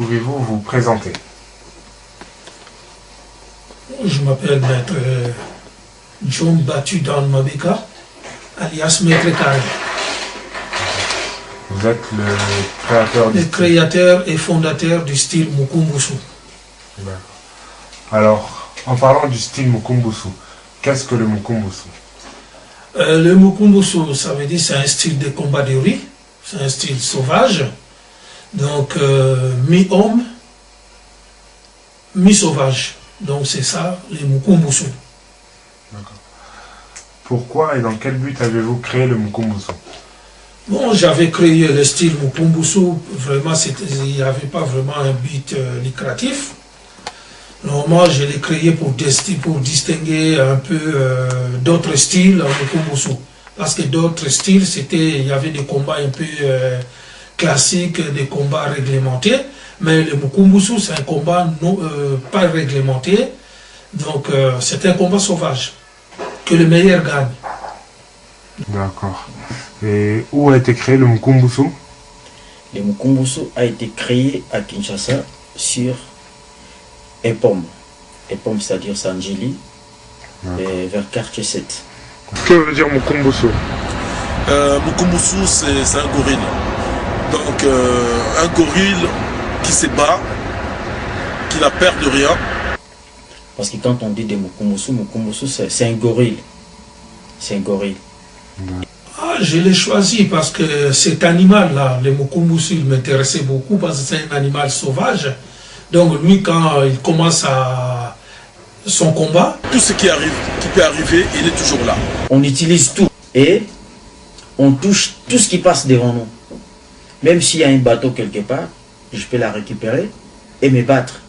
pouvez-vous vous présenter? Je m'appelle Maître John Batu Dan Mabika, alias Maître Carré. Vous êtes le créateur et fondateur du style Mukumbusu. Alors, en parlant du style Mukumbusu, qu'est-ce que le Mukumbusu? Le Mukumbusu, ça veut dire c'est un style de combat de rue, c'est un style sauvage, donc mi-homme, mi-sauvage. Donc c'est ça, les Mukumbusu. D'accord. Pourquoi et dans quel but avez-vous créé le Mukumbusu? Bon, j'avais créé le style Mukumbusu, vraiment, il n'y avait pas vraiment un but lucratif. Normalement, je l'ai créé pour distinguer un peu d'autres styles en Mukumbusu. Parce que d'autres styles, il y avait des combats un peu classiques, des combats réglementés. Mais le Mukumbusu, c'est un combat pas réglementé. Donc, c'est un combat sauvage. Que le meilleur gagne. D'accord. Et où a été créé le Mukumbusu? Le Mukumbusu a été créé à Kinshasa sur Epom. Epom, c'est-à-dire Sanjili, vers quartier 7. Que veut dire Mukumbusu? Mukumbusu, c'est un gorille. Donc, un gorille qui se bat, qui n'a peur de rien. Parce que quand on dit des Mukumbusu, Mukumbusu, c'est un gorille. C'est un gorille. Je l'ai choisi parce que cet animal-là, le Mukumbusu, il m'intéressait beaucoup parce que c'est un animal sauvage. Donc lui, quand il commence son combat... Tout ce qui peut arriver, il est toujours là. On utilise tout et on touche tout ce qui passe devant nous. Même s'il y a un bateau quelque part, je peux la récupérer et me battre.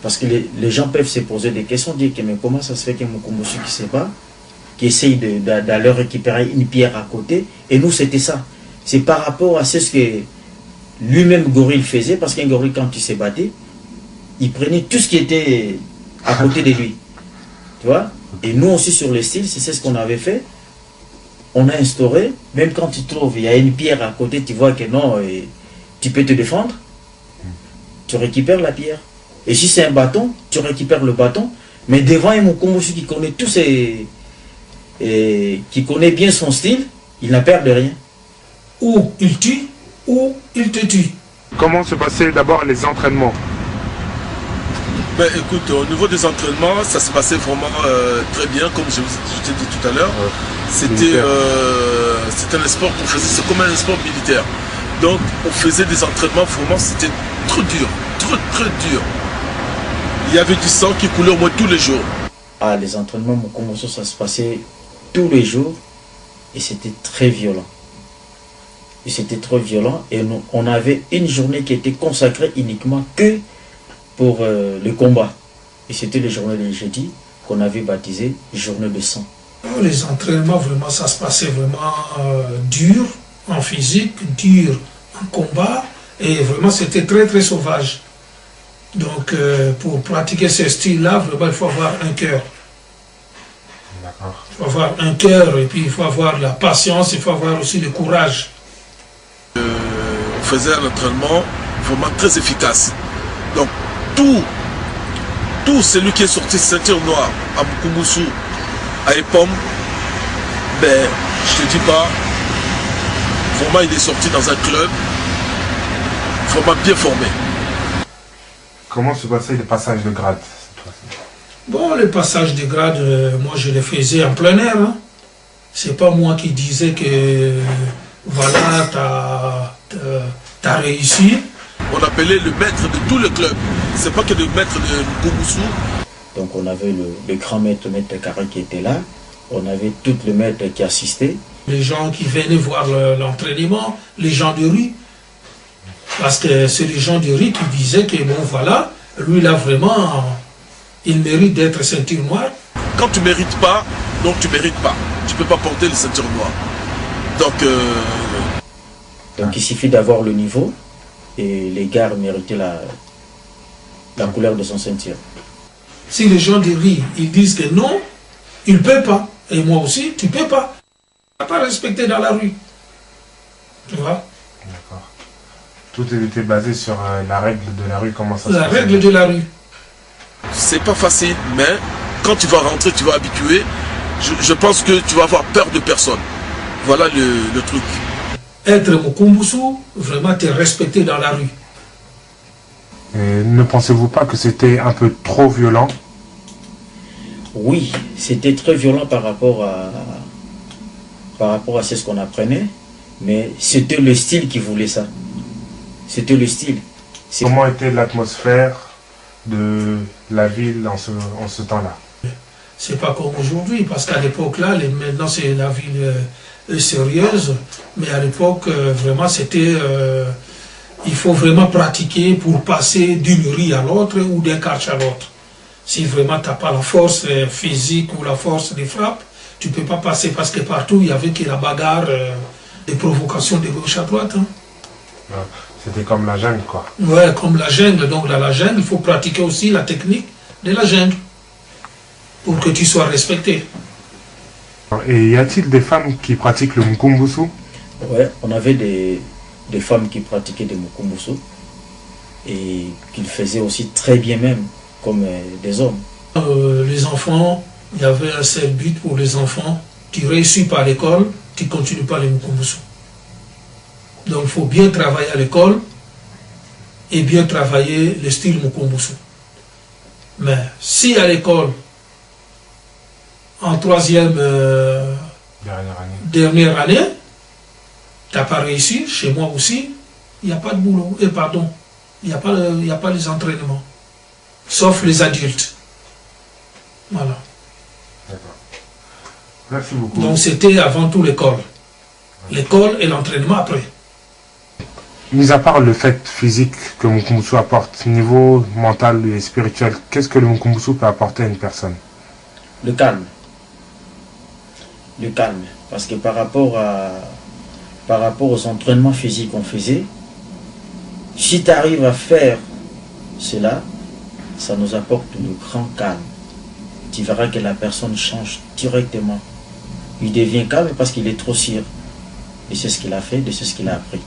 Parce que les gens peuvent se poser des questions, dire que mais comment ça se fait qu'un Mukumbusu qui se bat, qui essaye d'aller récupérer une pierre à côté, et nous c'était ça. C'est par rapport à ce que lui-même gorille faisait, parce qu'un gorille quand il se battait, il prenait tout ce qui était à côté de lui. Tu vois? Et nous aussi sur le style, c'est ce qu'on avait fait. On a instauré, même quand tu trouves, il y a une pierre à côté, tu vois que non, tu peux te défendre, tu récupères la pierre. Et si c'est un bâton, tu récupères le bâton, mais devant un Mukumbusu qui connaît tous ses... et qui connaît bien son style, il n'a peur de rien. Ou il tue, ou il te tue. Comment se passaient d'abord les entraînements? Ben écoute, au niveau des entraînements, ça se passait vraiment très bien, comme je t'ai dit tout à l'heure. C'était un sport qu'on faisait, c'est comme un sport militaire. Donc on faisait des entraînements, vraiment c'était trop dur, très dur. Il y avait du sang qui coulait au moins tous les jours. Ah, les entraînements Mukumbusu, ça se passait tous les jours et c'était très violent. Et c'était trop violent et on avait une journée qui était consacrée uniquement que pour le combat. Et c'était les journées de jeudi qu'on avait baptisé journée de sang. Les entraînements, vraiment, ça se passait vraiment dur en physique, dur en combat et vraiment c'était très sauvage. Donc pour pratiquer ce style-là, vraiment il faut avoir un cœur. Il faut avoir un cœur et puis il faut avoir la patience, il faut avoir aussi le courage. On faisait un entraînement vraiment très efficace. Donc tout celui qui est sorti ceinture noire à Mukumbusu, à Epom, ben je te dis pas, vraiment il est sorti dans un club vraiment bien formé. Comment se passaient les passages de grade cette fois-ci? Bon, les passages de grade, moi je les faisais en plein air. Hein. C'est pas moi qui disais que voilà, t'as réussi. On appelait le maître de tout le club. C'est pas que le maître de Mukumbusu. Donc on avait le grand maître Carré qui était là. On avait tout le maître qui assistait. Les gens qui venaient voir l'entraînement, les gens de rue. Parce que c'est les gens de rue qui disaient que bon voilà, lui là vraiment, il mérite d'être ceinture noire. Quand tu ne mérites pas, donc tu ne mérites pas. Tu ne peux pas porter le ceinture noire. Donc il suffit d'avoir le niveau et les gars méritaient la couleur de son ceinture. Si les gens de rue, ils disent que non, il ne peut pas. Et moi aussi, tu ne peux pas. Tu ne vas pas respecter dans la rue. Tu vois? D'accord. Tout était basé sur la règle de la rue, comment ça se La passait? règle de la rue. C'est pas facile, mais quand tu vas rentrer, tu vas habituer. Je pense que tu vas avoir peur de personne. Voilà le truc. Être Mukumbusu, vraiment t'es respecté dans la rue. Et ne pensez-vous pas que c'était un peu trop violent? Oui, c'était très violent par rapport à ce qu'on apprenait, mais c'était le style qui voulait ça. C'était le style. Comment était l'atmosphère de la ville en ce temps-là? C'est pas comme aujourd'hui, parce qu'à l'époque là, maintenant c'est la ville sérieuse, mais à l'époque vraiment c'était, il faut vraiment pratiquer pour passer d'une rue à l'autre ou d'un quartier à l'autre. Si vraiment tu n'as pas la force physique ou la force de frappe, tu ne peux pas passer parce que partout il y avait que la bagarre, des provocations de gauche à droite. Hein. C'était comme la jungle, quoi. Ouais, comme la jungle. Donc dans la jungle, il faut pratiquer aussi la technique de la jungle pour que tu sois respecté. Et y a-t-il des femmes qui pratiquent le Mukumbusu? Ouais, on avait des femmes qui pratiquaient des Mukumbusu et qui le faisaient aussi très bien même, comme des hommes. Les enfants, il y avait un seul but pour les enfants. Tu réussis pas à l'école, tu continues pas les Mukumbusu. Donc il faut bien travailler à l'école et bien travailler le style Mukumbusu. Mais si à l'école, en troisième dernière année, tu n'as pas réussi, chez moi aussi, il n'y a pas de boulot. Et pardon, il n'y a pas les entraînements. Sauf les adultes. Voilà. D'accord. Merci beaucoup. Donc c'était avant tout l'école. L'école et l'entraînement après. Mis à part le fait physique que le Mukumbusu apporte, niveau mental et spirituel, qu'est-ce que le Mukumbusu peut apporter à une personne? Le calme. Le calme. Parce que par rapport aux entraînements physiques qu'on faisait, si tu arrives à faire cela, ça nous apporte le grand calme. Tu verras que la personne change directement. Il devient calme parce qu'il est trop sûr. Et c'est ce qu'il a fait, de ce qu'il a appris.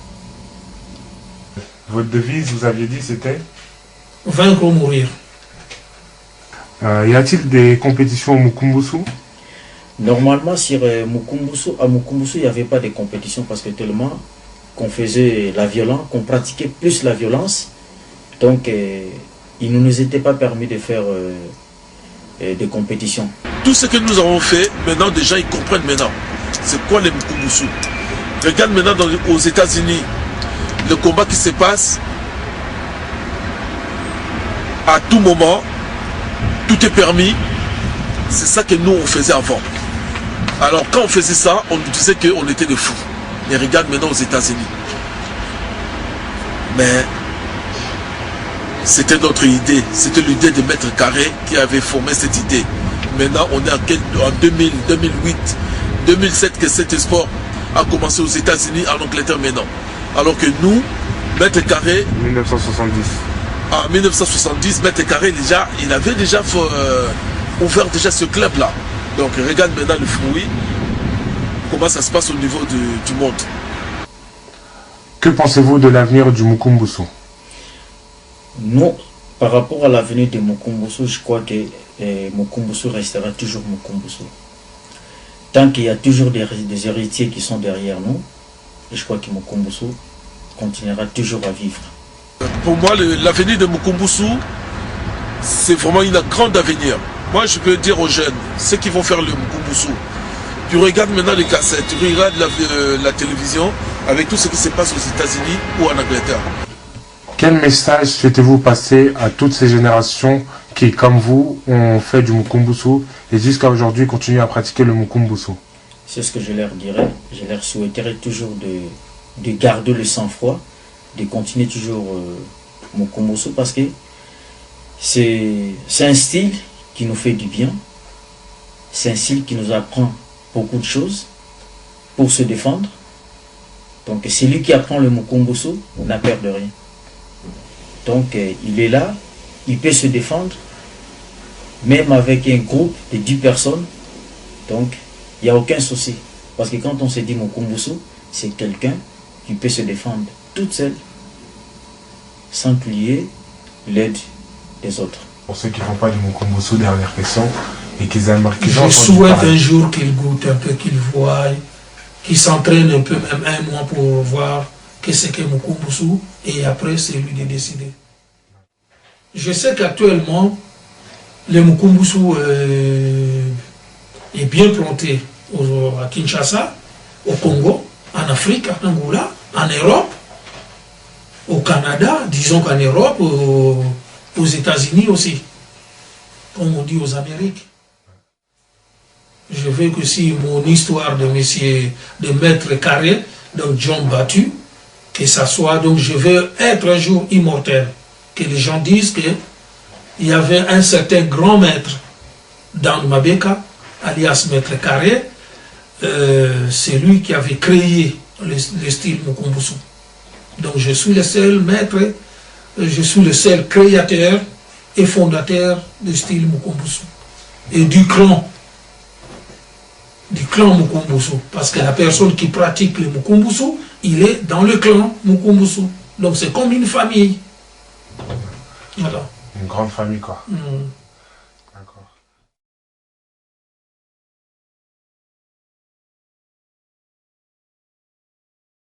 Votre devise, vous aviez dit, c'était? Vaincre ou mourir. Y a-t-il des compétitions au Mukumbusu? Normalement, sur Mukumbusu, à Mukumbusu, il n'y avait pas de compétition parce que tellement qu'on faisait la violence, qu'on pratiquait plus la violence. Donc, il ne nous était pas permis de faire des compétitions. Tout ce que nous avons fait, maintenant, des gens ils comprennent maintenant. C'est quoi les Mukumbusu? Regarde maintenant aux États-Unis, le combat qui se passe, à tout moment, tout est permis. C'est ça que nous, on faisait avant. Alors, quand on faisait ça, on nous disait qu'on était des fous. Mais regarde maintenant aux États-Unis. Mais c'était notre idée. C'était l'idée de Maître Carré qui avait formé cette idée. Maintenant, on est en 2000, 2008, 2007 que cet sport a commencé aux États-Unis, en Angleterre maintenant. Alors que nous, Maître Carré... 1970. En 1970, Maître Carré, déjà, il avait déjà ouvert déjà ce club-là. Donc regarde maintenant le fruit, comment ça se passe au niveau du monde. Que pensez-vous de l'avenir du Mukumbusu? Non, par rapport à l'avenir de Mukumbusu, je crois que Mukumbusu restera toujours Mukumbusu. Tant qu'il y a toujours des héritiers qui sont derrière nous, je crois que Mukumbusu continuera toujours à vivre. Pour moi, l'avenir de Mukumbusu, c'est vraiment un grand avenir. Moi, je peux dire aux jeunes, ceux qui vont faire le Mukumbusu, tu regardes maintenant les cassettes, tu regardes la télévision avec tout ce qui se passe aux États-Unis ou en Angleterre. Quel message souhaitez-vous passer à toutes ces générations qui, comme vous, ont fait du Mukumbusu et jusqu'à aujourd'hui continuent à pratiquer le Mukumbusu? C'est ce que je leur dirais. Je leur souhaiterais toujours de garder le sang-froid, de continuer toujours Mukumbusu parce que c'est un style qui nous fait du bien. C'est un style qui nous apprend beaucoup de choses pour se défendre. Donc celui qui apprend le Mukumbusu n'a peur de rien. Donc il est là, il peut se défendre, même avec un groupe de 10 personnes. Donc il n'y a aucun souci. Parce que quand on se dit Mukumbusu, c'est quelqu'un qui peut se défendre toute seule sans qu'il y ait l'aide des autres. Pour ceux qui ne font pas du Mukumbusu, dernière question, et qu'ils aiment Je souhaite un jour qu'ils goûtent un peu, qu'ils voient, qu'ils s'entraînent un peu, même un mois pour voir qu'est-ce qu'est Mukumbusu, et après c'est lui de décider. Je sais qu'actuellement, le Mukumbusu est bien planté à Kinshasa, au Congo, en Afrique, en Angola, en Europe, au Canada, disons qu'en Europe, aux États-Unis aussi, comme on dit aux Amériques. Je veux que si mon histoire de Maître Carré, donc John Battu, que ça soit, donc je veux être un jour immortel, que les gens disent qu'il y avait un certain grand maître dans Mabeka, alias Maître Carré, c'est lui qui avait créé le style Mukumbusu. Donc je suis le seul maître, je suis le seul créateur et fondateur du style Mukumbusu. Et du clan Mukumbusu. Parce que la personne qui pratique le Mukumbusu, il est dans le clan Mukumbusu. Donc c'est comme une famille. Voilà. Une grande famille, quoi. Mm.